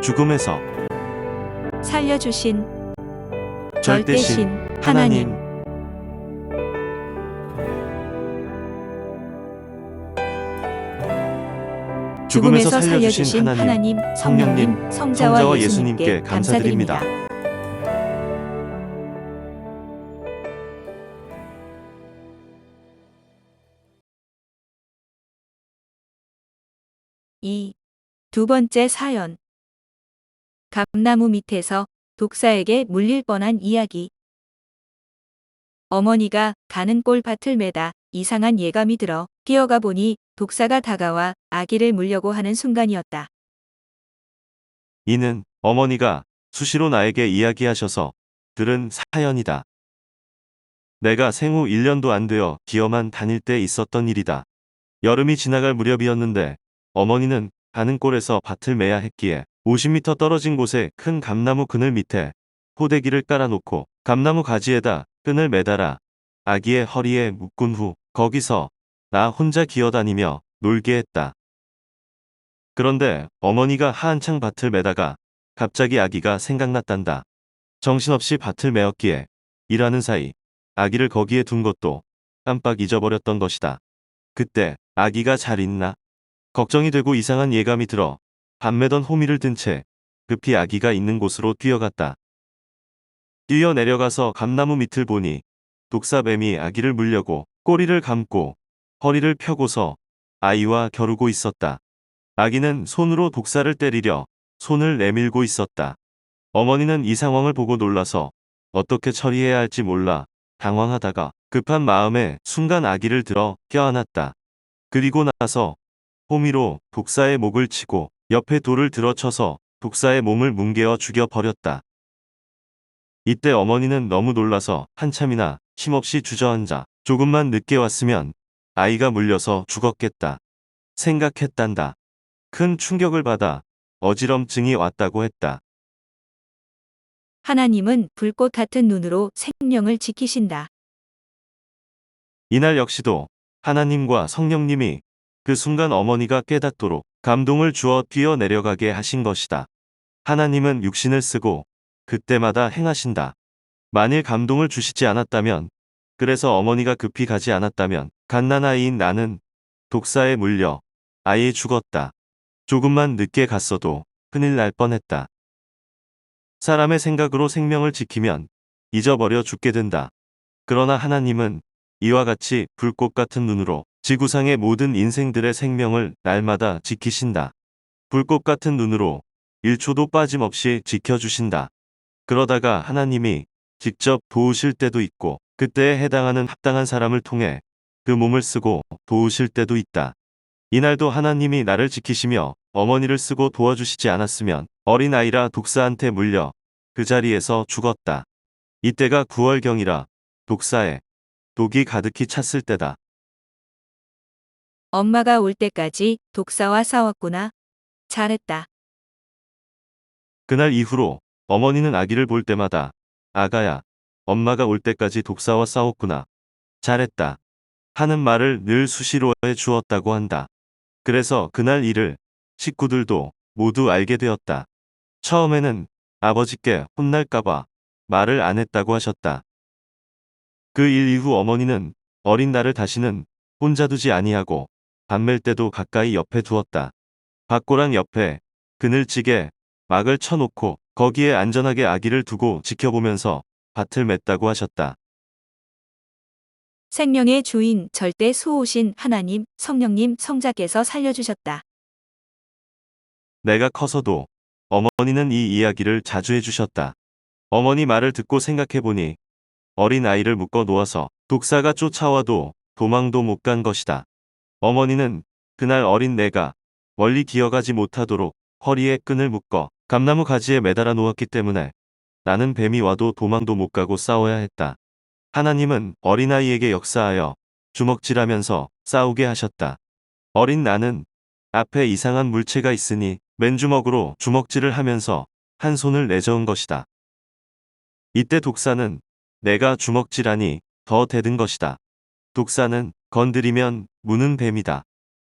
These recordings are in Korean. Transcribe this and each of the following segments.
죽음에서 살려주신 절대신 하나님. 죽음에서 살려주신 하나님, 성령님, 성자와 예수님께 감사드립니다. 2. 두 번째 사연. 감나무 밑에서 독사에게 물릴 뻔한 이야기. 어머니가 가는 꼴밭을 매다 이상한 예감이 들어 뛰어가 보니 독사가 다가와 아기를 물려고 하는 순간이었다. 이는 어머니가 수시로 나에게 이야기하셔서 들은 사연이다. 내가 생후 1년도 안 되어 기어만 다닐 때 있었던 일이다. 여름이 지나갈 무렵이었는데 어머니는 가는 꼴에서 밭을 매야 했기에 50m 떨어진 곳에 큰 감나무 그늘 밑에 포대기를 깔아놓고 감나무 가지에다 끈을 매달아 아기의 허리에 묶은 후 거기서 나 혼자 기어다니며 놀게 했다. 그런데 어머니가 한창 밭을 매다가 갑자기 아기가 생각났단다. 정신없이 밭을 메었기에 일하는 사이 아기를 거기에 둔 것도 깜빡 잊어버렸던 것이다. 그때 아기가 잘 있나? 걱정이 되고 이상한 예감이 들어 밭 매던 호미를 든 채 급히 아기가 있는 곳으로 뛰어갔다. 뛰어 내려가서 감나무 밑을 보니 독사뱀이 아기를 물려고 꼬리를 감고 허리를 펴고서 아이와 겨루고 있었다. 아기는 손으로 독사를 때리려 손을 내밀고 있었다. 어머니는 이 상황을 보고 놀라서 어떻게 처리해야 할지 몰라 당황하다가 급한 마음에 순간 아기를 들어 껴안았다. 그리고 나서 호미로 독사의 목을 치고 옆에 돌을 들어 쳐서 독사의 몸을 뭉개어 죽여버렸다. 이때 어머니는 너무 놀라서 한참이나 힘없이 주저앉아 조금만 늦게 왔으면 아이가 물려서 죽었겠다 생각했단다. 큰 충격을 받아 어지럼증이 왔다고 했다. 하나님은 불꽃 같은 눈으로 생명을 지키신다. 이날 역시도 하나님과 성령님이 그 순간 어머니가 깨닫도록 감동을 주어 뛰어 내려가게 하신 것이다. 하나님은 육신을 쓰고 그때마다 행하신다. 만일 감동을 주시지 않았다면, 그래서 어머니가 급히 가지 않았다면 갓난아이인 나는 독사에 물려 아예 죽었다. 조금만 늦게 갔어도 큰일 날 뻔했다. 사람의 생각으로 생명을 지키면 잊어버려 죽게 된다. 그러나 하나님은 이와 같이 불꽃 같은 눈으로 지구상의 모든 인생들의 생명을 날마다 지키신다. 불꽃 같은 눈으로 1초도 빠짐없이 지켜주신다. 그러다가 하나님이 직접 도우실 때도 있고 그때에 해당하는 합당한 사람을 통해 그 몸을 쓰고 도우실 때도 있다. 이날도 하나님이 나를 지키시며 어머니를 쓰고 도와주시지 않았으면 어린아이라 독사한테 물려 그 자리에서 죽었다. 이때가 9월경이라 독사에 독이 가득히 찼을 때다. 엄마가 올 때까지 독사와 싸웠구나. 잘했다. 그날 이후로 어머니는 아기를 볼 때마다 아가야, 엄마가 올 때까지 독사와 싸웠구나. 잘했다. 하는 말을 늘 수시로 해 주었다고 한다. 그래서 그날 일을 식구들도 모두 알게 되었다. 처음에는 아버지께 혼날까봐 말을 안 했다고 하셨다. 그 일 이후 어머니는 어린 나를 다시는 혼자 두지 아니하고 밭 맬 때도 가까이 옆에 두었다. 밭고랑 옆에 그늘지게 막을 쳐놓고 거기에 안전하게 아기를 두고 지켜보면서 밭을 맸다고 하셨다. 생명의 주인 절대 수호신 하나님, 성령님, 성자께서 살려주셨다. 내가 커서도 어머니는 이 이야기를 자주 해주셨다. 어머니 말을 듣고 생각해보니 어린 아이를 묶어 놓아서 독사가 쫓아와도 도망도 못 간 것이다. 어머니는 그날 어린 내가 멀리 기어가지 못하도록 허리에 끈을 묶어 감나무 가지에 매달아 놓았기 때문에 나는 뱀이 와도 도망도 못 가고 싸워야 했다. 하나님은 어린아이에게 역사하여 주먹질하면서 싸우게 하셨다. 어린 나는 앞에 이상한 물체가 있으니 맨주먹으로 주먹질을 하면서 한 손을 내저은 것이다. 이때 독사는 내가 주먹질하니 더 대든 것이다. 독사는 건드리면 무는 뱀이다.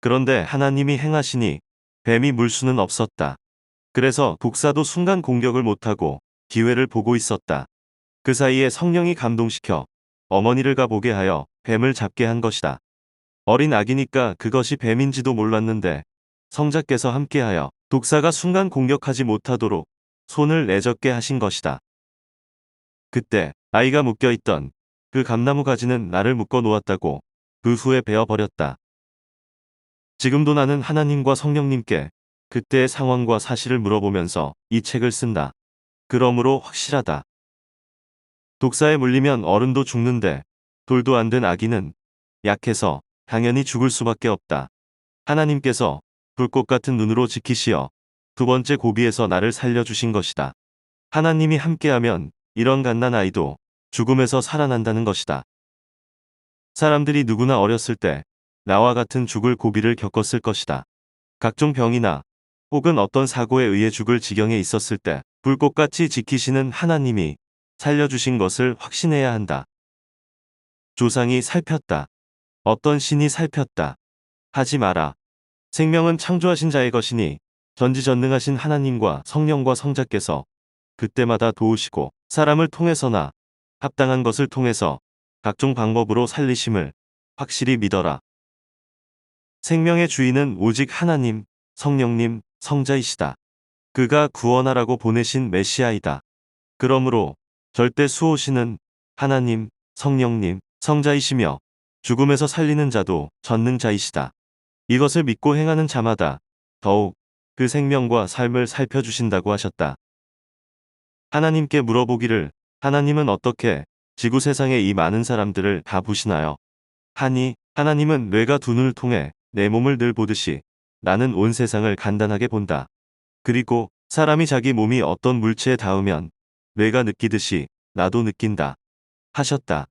그런데 하나님이 행하시니 뱀이 물 수는 없었다. 그래서 독사도 순간 공격을 못하고 기회를 보고 있었다. 그 사이에 성령이 감동시켜 어머니를 가보게 하여 뱀을 잡게 한 것이다. 어린 아기니까 그것이 뱀인지도 몰랐는데 성자께서 함께하여 독사가 순간 공격하지 못하도록 손을 내젓게 하신 것이다. 그때 아이가 묶여있던 그 감나무 가지는 나를 묶어 놓았다고 그 후에 베어버렸다. 지금도 나는 하나님과 성령님께 그때의 상황과 사실을 물어보면서 이 책을 쓴다. 그러므로 확실하다. 독사에 물리면 어른도 죽는데 돌도 안 된 아기는 약해서 당연히 죽을 수밖에 없다. 하나님께서 불꽃 같은 눈으로 지키시어 두 번째 고비에서 나를 살려주신 것이다. 하나님이 함께하면 이런 갓난 아이도 죽음에서 살아난다는 것이다. 사람들이 누구나 어렸을 때 나와 같은 죽을 고비를 겪었을 것이다. 각종 병이나 혹은 어떤 사고에 의해 죽을 지경에 있었을 때 불꽃같이 지키시는 하나님이 살려주신 것을 확신해야 한다. 조상이 살폈다. 어떤 신이 살폈다. 하지 마라. 생명은 창조하신 자의 것이니 전지전능하신 하나님과 성령과 성자께서 그때마다 도우시고 사람을 통해서나 합당한 것을 통해서 각종 방법으로 살리심을 확실히 믿어라. 생명의 주인은 오직 하나님, 성령님, 성자이시다. 그가 구원하라고 보내신 메시아이다. 그러므로 절대 수호신은 하나님, 성령님, 성자이시며 죽음에서 살리는 자도 전능자이시다. 이것을 믿고 행하는 자마다 더욱 그 생명과 삶을 살펴주신다고 하셨다. 하나님께 물어보기를 하나님은 어떻게 지구 세상의 이 많은 사람들을 다 보시나요? 하니 하나님은 뇌가 두 눈을 통해 내 몸을 늘 보듯이 나는 온 세상을 간단하게 본다. 그리고 사람이 자기 몸이 어떤 물체에 닿으면 뇌가 느끼듯이 나도 느낀다. 하셨다.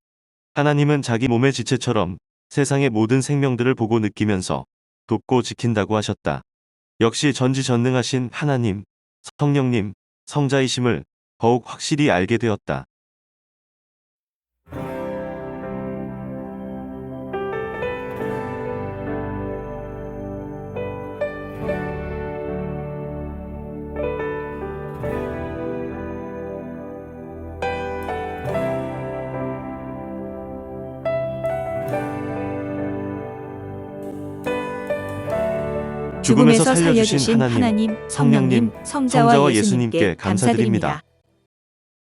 하나님은 자기 몸의 지체처럼 세상의 모든 생명들을 보고 느끼면서 돕고 지킨다고 하셨다. 역시 전지전능하신 하나님, 성령님, 성자이심을 더욱 확실히 알게 되었다. 죽음에서 살려주신 하나님, 성령님, 성자와 성자와 예수님께 감사드립니다.